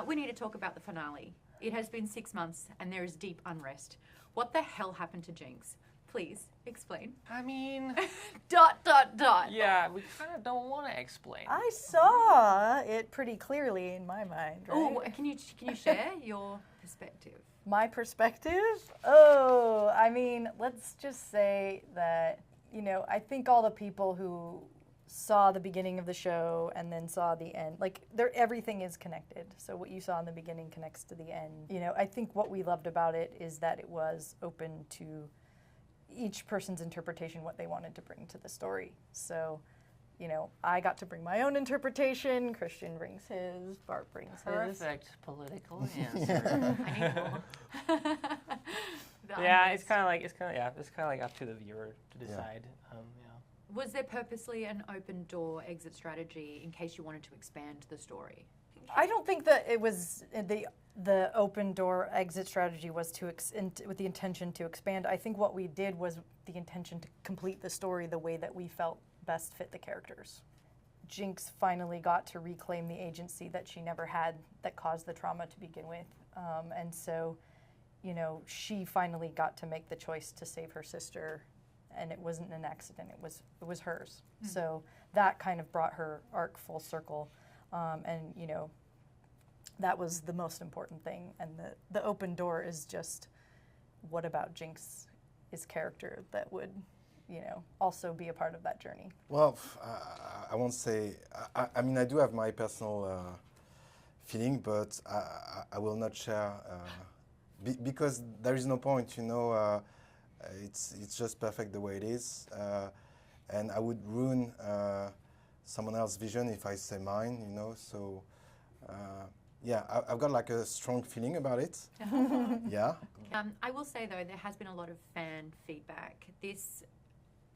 We need to talk about the finale. It has been 6 months and there is deep unrest. What the hell happened to Jinx? Please, explain. I mean... ... Yeah, we kind of don't want to explain. I saw it pretty clearly in my mind, right? Oh, can you share your perspective? My perspective? Oh, I mean, let's just say that, you know, I think all the people who saw the beginning of the show and then saw the end, like, everything is connected. So what you saw in the beginning connects to the end. You know, I think what we loved about it is that it was open to each person's interpretation, what they wanted to bring to the story. So, you know, I got to bring my own interpretation, Christian brings his, Bart brings his. Perfect political answer. I need more. Yeah, it's kind of like up to the viewer to decide. Yeah. Was there purposely an open door exit strategy in case you wanted to expand the story? I don't think that it was the open door exit strategy was with the intention to expand. I think what we did was the intention to complete the story the way that we felt best fit the characters. Jinx finally got to reclaim the agency that she never had that caused the trauma to begin with. And so, you know, she finally got to make the choice to save her sister, and it wasn't an accident, it was hers. Mm-hmm. So that kind of brought her arc full circle. And, you know, that was the most important thing. And the open door is just, what about Jinx's character that would, you know, also be a part of that journey? Well, I won't say, I mean, I do have my personal feeling, but I will not share, because there is no point, you know, it's just perfect the way it is. And I would ruin someone else's vision if I say mine, you know, so yeah, I've got like a strong feeling about it. Yeah. I will say though, there has been a lot of fan feedback. This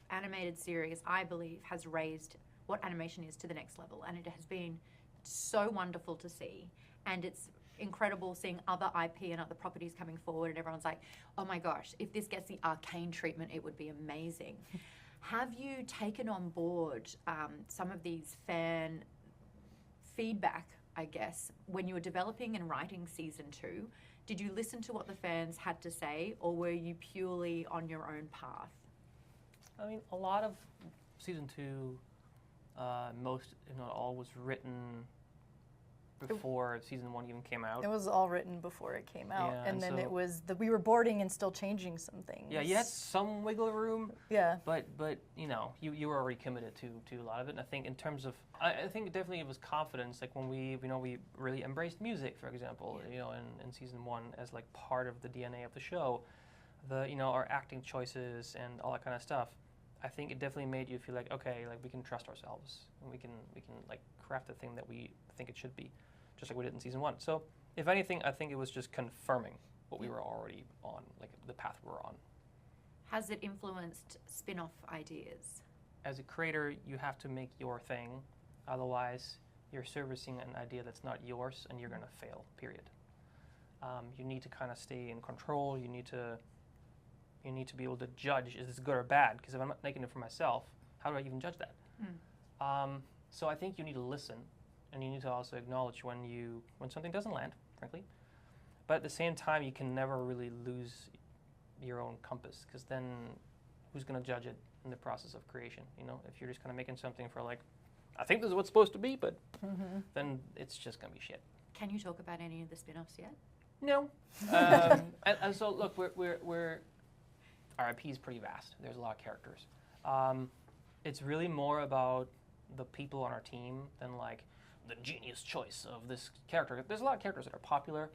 animated series, I believe, has raised what animation is to the next level, and it has been so wonderful to see. And it's incredible seeing other IP and other properties coming forward, and everyone's like, oh my gosh, if this gets the Arcane treatment, it would be amazing. Have you taken on board some of these fan feedback, I guess, when you were developing and writing season 2? Did you listen to what the fans had to say, or were you purely on your own path? I mean, a lot of season 2, most, if not all, was written before season 1 even came out. It was all written before it came out, yeah, and then so it was we were boarding and still changing some things. Yeah, you had some wiggle room. Yeah. But you know, you were already committed to a lot of it. And I think in terms of, I think definitely it was confidence. Like when we really embraced music, for example, you know, in season 1 as like part of the DNA of the show, our acting choices and all that kind of stuff. I think it definitely made you feel like, okay, like we can trust ourselves and we can like craft the thing that we think it should be, just like we did in season 1. So if anything, I think it was just confirming what we were already on, like the path we were on. Has it influenced spin-off ideas? As a creator, you have to make your thing, otherwise you're servicing an idea that's not yours and you're going to fail, period. You need to kind of stay in control. You need to be able to judge, is this good or bad? Because if I'm not making it for myself, how do I even judge that? So I think you need to listen, and you need to also acknowledge when something doesn't land, frankly. But at the same time, you can never really lose your own compass, because then who's going to judge it in the process of creation? You know, if you're just kind of making something for like, I think this is what's supposed to be, but then it's just going to be shit. Can you talk about any of the spin-offs yet? No. and so look, our IP is pretty vast. There's a lot of characters. It's really more about the people on our team than like the genius choice of this character. There's a lot of characters that are popular.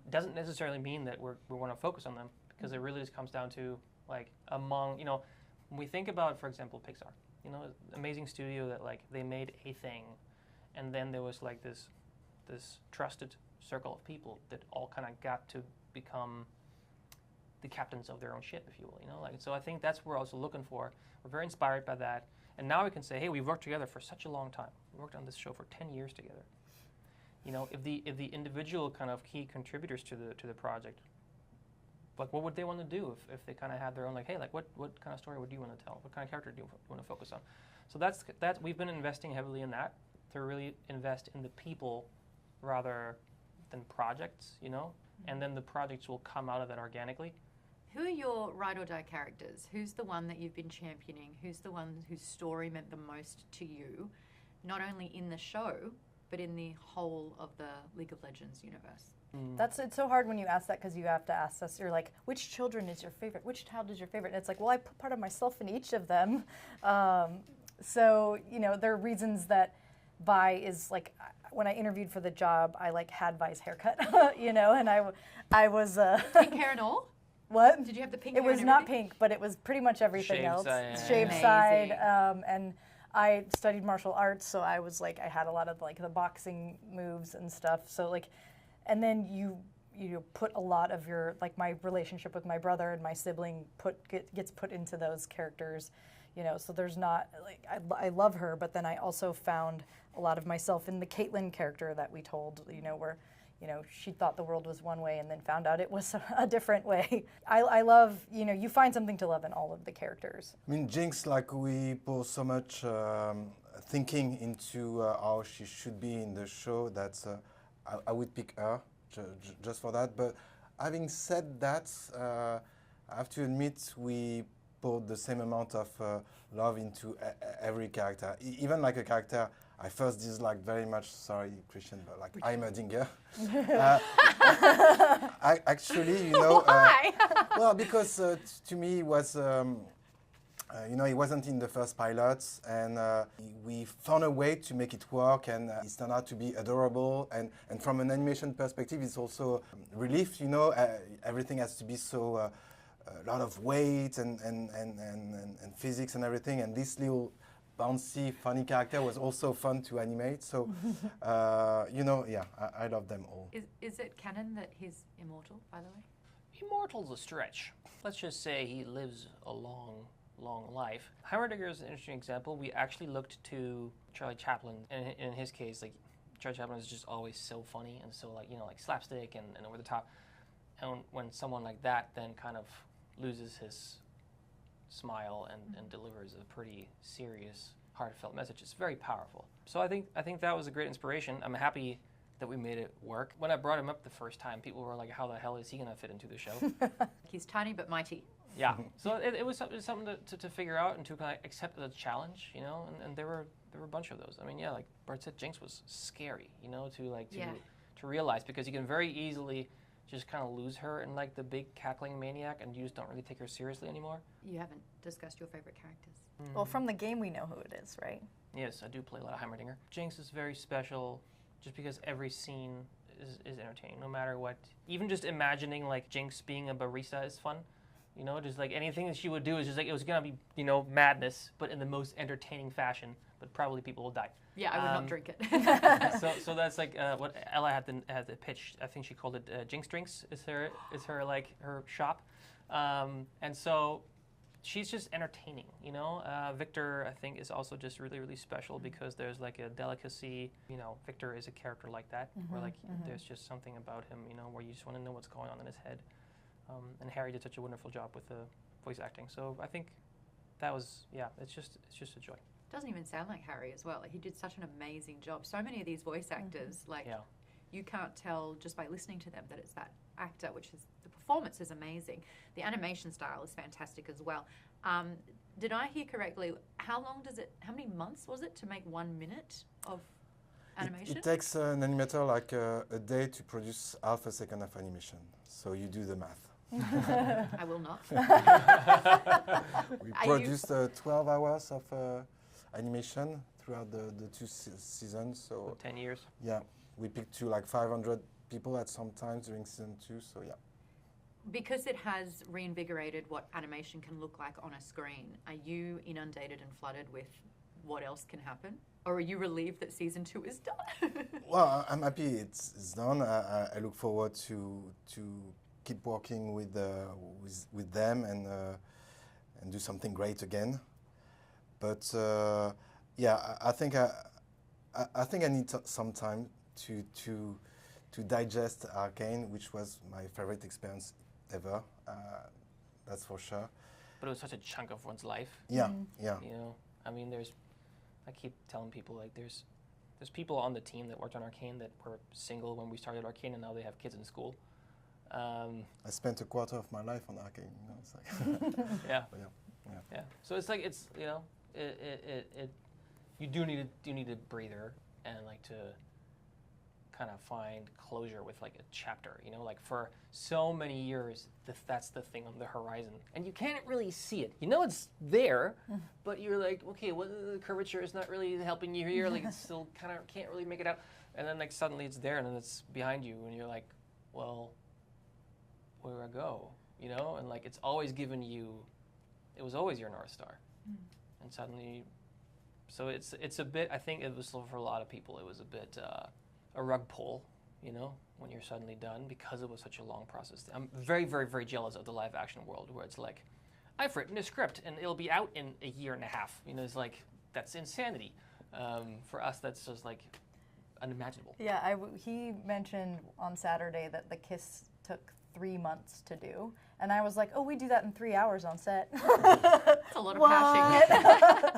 Doesn't necessarily mean that we want to focus on them, because it really just comes down to like among, you know, when we think about, for example, Pixar, you know, amazing studio that like they made a thing, and then there was like this trusted circle of people that all kind of got to become the captains of their own ship, if you will, you know, like, so I think that's what we're also looking for. We're very inspired by that, and now we can say, hey, we've worked together for such a long time. We worked on this show for 10 years together. You know, if the individual kind of key contributors to the project, like, what would they want to do if they kind of had their own, like, hey, like, what kind of story would you want to tell? What kind of character do you want to focus on? So that's we've been investing heavily in that, to really invest in the people rather than projects, you know? And then the projects will come out of it organically. Who are your ride or die characters? Who's the one that you've been championing? Who's the one whose story meant the most to you, not only in the show, but in the whole of the League of Legends universe? It's so hard when you ask that, because you have to ask us, you're like, which children is your favorite? Which child is your favorite? And it's like, well, I put part of myself in each of them. So, you know, there are reasons that Vi is like, when I interviewed for the job, I like had Vi's haircut, you know, and I was... Pink hair and all? What? Did you have the pink It hair was and not everything? pink, but it was pretty much everything Shaved else. side. Shaved Amazing. side, and I studied martial arts, so I was like, I had a lot of like the boxing moves and stuff. So like, and then you put a lot of your, like my relationship with my brother and my sibling gets put into those characters, you know. So there's not like I love her, but then I also found a lot of myself in the Caitlyn character that we told, you know, where, you know, she thought the world was one way and then found out it was a different way. I love, you know, you find something to love in all of the characters. I mean, Jinx, like we put so much thinking into how she should be in the show that I would pick her just for that. But having said that, I have to admit we put the same amount of love into every character. Even like a character I first disliked very much, sorry Christian, but like Heimerdinger. I actually, you know, Why? well, because to me it was, you know, he wasn't in the first pilots, and we found a way to make it work, and it turned out to be adorable. And from an animation perspective, it's also relief, you know. Everything has to be so a lot of weight and physics and everything, and this little bouncy, funny character was also fun to animate. So, you know, yeah, I love them all. Is it canon that he's immortal, by the way? Immortal's a stretch. Let's just say he lives a long life. Heimerdinger is an interesting example. We actually looked to Charlie Chaplin, and in his case, like, Charlie Chaplin is just always so funny and so, like, you know, like slapstick and over the top. And when someone like that then kind of loses his smile and delivers a pretty serious, heartfelt message, it's very powerful. So I think that was a great inspiration. I'm happy that we made it work. When I brought him up the first time, people were like, how the hell is he gonna fit into the show? He's tiny but mighty. Yeah, so it was something to figure out and to kind of accept as a challenge, you know, and there were a bunch of those. I mean, yeah, like Bart said, Jinx was scary, you know, to realize, because you can very easily just kind of lose her in like the big cackling maniac, and you just don't really take her seriously anymore. You haven't discussed your favorite characters. Well, from the game we know who it is, right? Yes, I do play a lot of Heimerdinger. Jinx is very special just because every scene is entertaining, no matter what. Even just imagining like Jinx being a barista is fun. You know, just like anything that she would do is just like, it was gonna be, you know, madness, but in the most entertaining fashion, but probably people will die. Yeah, I would not drink it. So that's like what Ella had to pitch. I think she called it Jinx Drinks is her like her shop, and so she's just entertaining, you know. Victor, I think, is also just really special because there's like a delicacy. You know, Victor is a character like that, where like there's just something about him, you know, where you just want to know what's going on in his head. And Harry did such a wonderful job with the voice acting. So I think that was, yeah, it's just a joy. Doesn't even sound like Harry as well. Like, he did such an amazing job. So many of these voice actors, like, you can't tell just by listening to them that it's that actor, which is, the performance is amazing. The animation style is fantastic as well. Did I hear correctly, how many months was it to make 1 minute of animation? It takes an animator like a day to produce half a second of animation. So you do the math. I will not. We produced 12 hours of animation throughout the two seasons. So 10 years. Yeah, we picked to like 500 people at some times during season 2. So yeah. Because it has reinvigorated what animation can look like on a screen, are you inundated and flooded with what else can happen? Or are you relieved that season 2 is done? Well, I'm happy it's done. I look forward to keep working with them and do something great again. But yeah, I think I need some time to digest Arcane, which was my favorite experience ever. That's for sure. But it was such a chunk of one's life. Yeah, yeah. You know, I mean, I keep telling people, like, there's there's people on the team that worked on Arcane that were single when we started Arcane, and now they have kids in school. I spent a quarter of my life on Arcane. You know, it's like Yeah. Yeah. So it's like it's you do need a breather and like to kind of find closure with like a chapter. You know, like for so many years that's the thing on the horizon, and you can't really see it. You know it's there, but you're like, okay, well, the curvature is not really helping you here. Like it's still kind of can't really make it out, and then like suddenly it's there, and then it's behind you, and you're like, well, where do I go? You know, and like it's always given you. It was always your North Star, and suddenly, so it's a bit. I think it was for a lot of people. It was a bit a rug pull, you know, when you're suddenly done because it was such a long process. I'm very, very, very jealous of the live action world where it's like, I've written a script and it'll be out in a year and a half. You know, it's like that's insanity. For us, that's just like unimaginable. Yeah, he mentioned on Saturday that the kiss took 3 months to do. And I was like, oh, we do that in 3 hours on set. That's a lot of pashing.